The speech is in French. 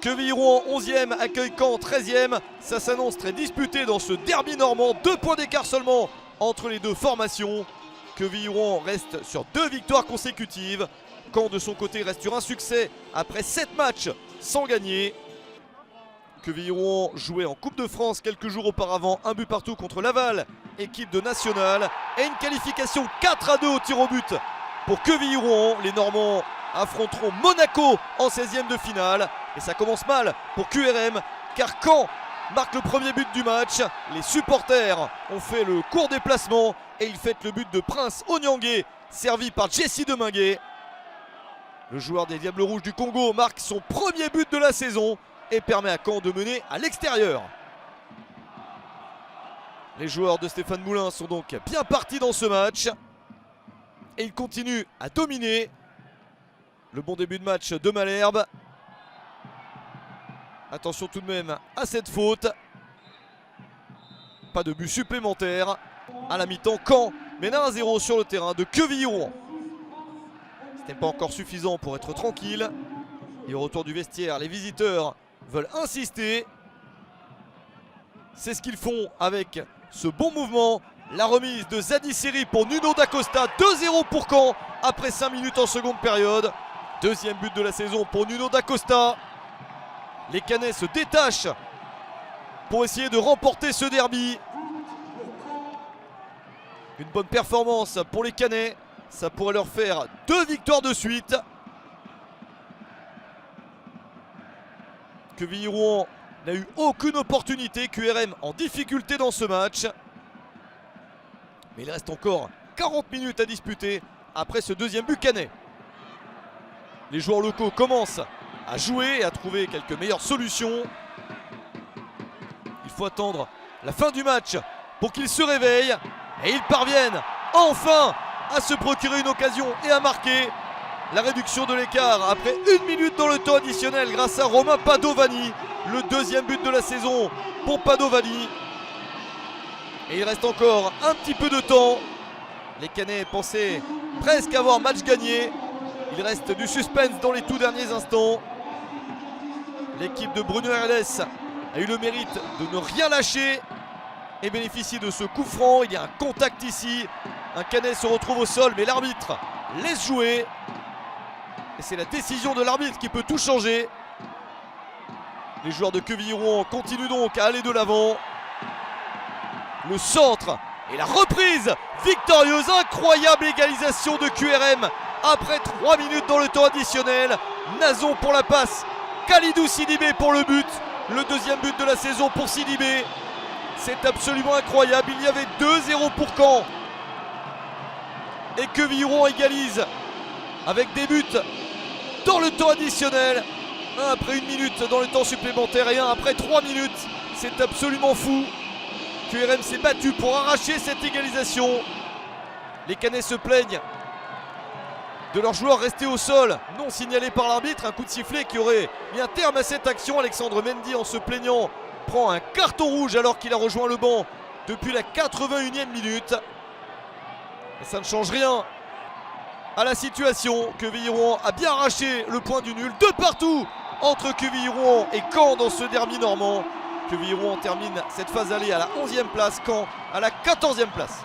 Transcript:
Quevilly-Rouen 11e accueille Caen 13e. Ça s'annonce très disputé dans ce derby normand. 2 points d'écart seulement entre les deux formations. Quevilly-Rouen reste sur 2 victoires consécutives. Caen de son côté reste sur un succès après 7 matchs sans gagner. Quevilly-Rouen jouait en Coupe de France quelques jours auparavant, 1 but partout contre Laval, équipe de nationale, et une qualification 4-2 au tir au but pour Quevilly-Rouen. Les Normands affronteront Monaco en 16e de finale, et ça commence mal pour QRM car Caen marque le premier but du match. Les supporters ont fait le court déplacement et ils fêtent le but de Prince Onyangé, servi par Jesse Deminguet. Le joueur des Diables Rouges du Congo marque son premier but de la saison et permet à Caen de mener à l'extérieur. Les joueurs de Stéphane Moulin sont donc bien partis dans ce match et ils continuent à dominer. Le bon début de match de Malherbe. Attention tout de même à cette faute. Pas de but supplémentaire. À la mi-temps, Caen mène 1-0 sur le terrain de Quevilly-Rouen. Ce n'est pas encore suffisant pour être tranquille. Et au retour du vestiaire, les visiteurs veulent insister. C'est ce qu'ils font avec ce bon mouvement. La remise de Zadi Seri pour Nuno da Costa. 2-0 pour Caen après 5 minutes en seconde période. Deuxième but de la saison pour Nuno da Costa. Les Canets se détachent pour essayer de remporter ce derby. Une bonne performance pour les Canets. Ça pourrait leur faire 2 victoires de suite. Quevilly-Rouen n'a eu aucune opportunité. QRM en difficulté dans ce match. Mais il reste encore 40 minutes à disputer après ce deuxième but canet. Les joueurs locaux commencent à jouer et à trouver quelques meilleures solutions. Il faut attendre la fin du match pour qu'ils se réveillent. Et ils parviennent enfin à se procurer une occasion et à marquer. La réduction de l'écart après 1 minute dans le temps additionnel grâce à Romain Padovani. Le deuxième but de la saison pour Padovani. Et il reste encore un petit peu de temps. Les Canets pensaient presque avoir match gagné. Il reste du suspense dans les tout derniers instants. L'équipe de Bruno Herles a eu le mérite de ne rien lâcher et bénéficie de ce coup franc. Il y a un contact ici. Un Canet se retrouve au sol, mais l'arbitre laisse jouer. Et c'est la décision de l'arbitre qui peut tout changer. Les joueurs de Quevilly-Rouen continuent donc à aller de l'avant. Le centre et la reprise victorieuse. Incroyable égalisation de QRM après 3 minutes dans le temps additionnel. Nazon pour la passe. Khalidou Sidibé pour le but. Le deuxième but de la saison pour Sidibé. C'est absolument incroyable. Il y avait 2-0 pour Caen. Et Quevilly-Rouen égalise avec des buts dans le temps additionnel. Un après 1 minute dans le temps supplémentaire et un après 3 minutes. C'est absolument fou. QRM s'est battu pour arracher cette égalisation. Les Canets se plaignent de leurs joueurs restés au sol, non signalés par l'arbitre. Un coup de sifflet qui aurait mis un terme à cette action. Alexandre Mendy, en se plaignant, prend un carton rouge alors qu'il a rejoint le banc depuis la 81e minute. Et ça ne change rien à la situation. Quevilly-Rouen a bien arraché le point du nul. 2 partout entre Quevilly-Rouen et Caen dans ce derby normand. Quevilly-Rouen termine cette phase aller à la 11e place, Caen à la 14e place.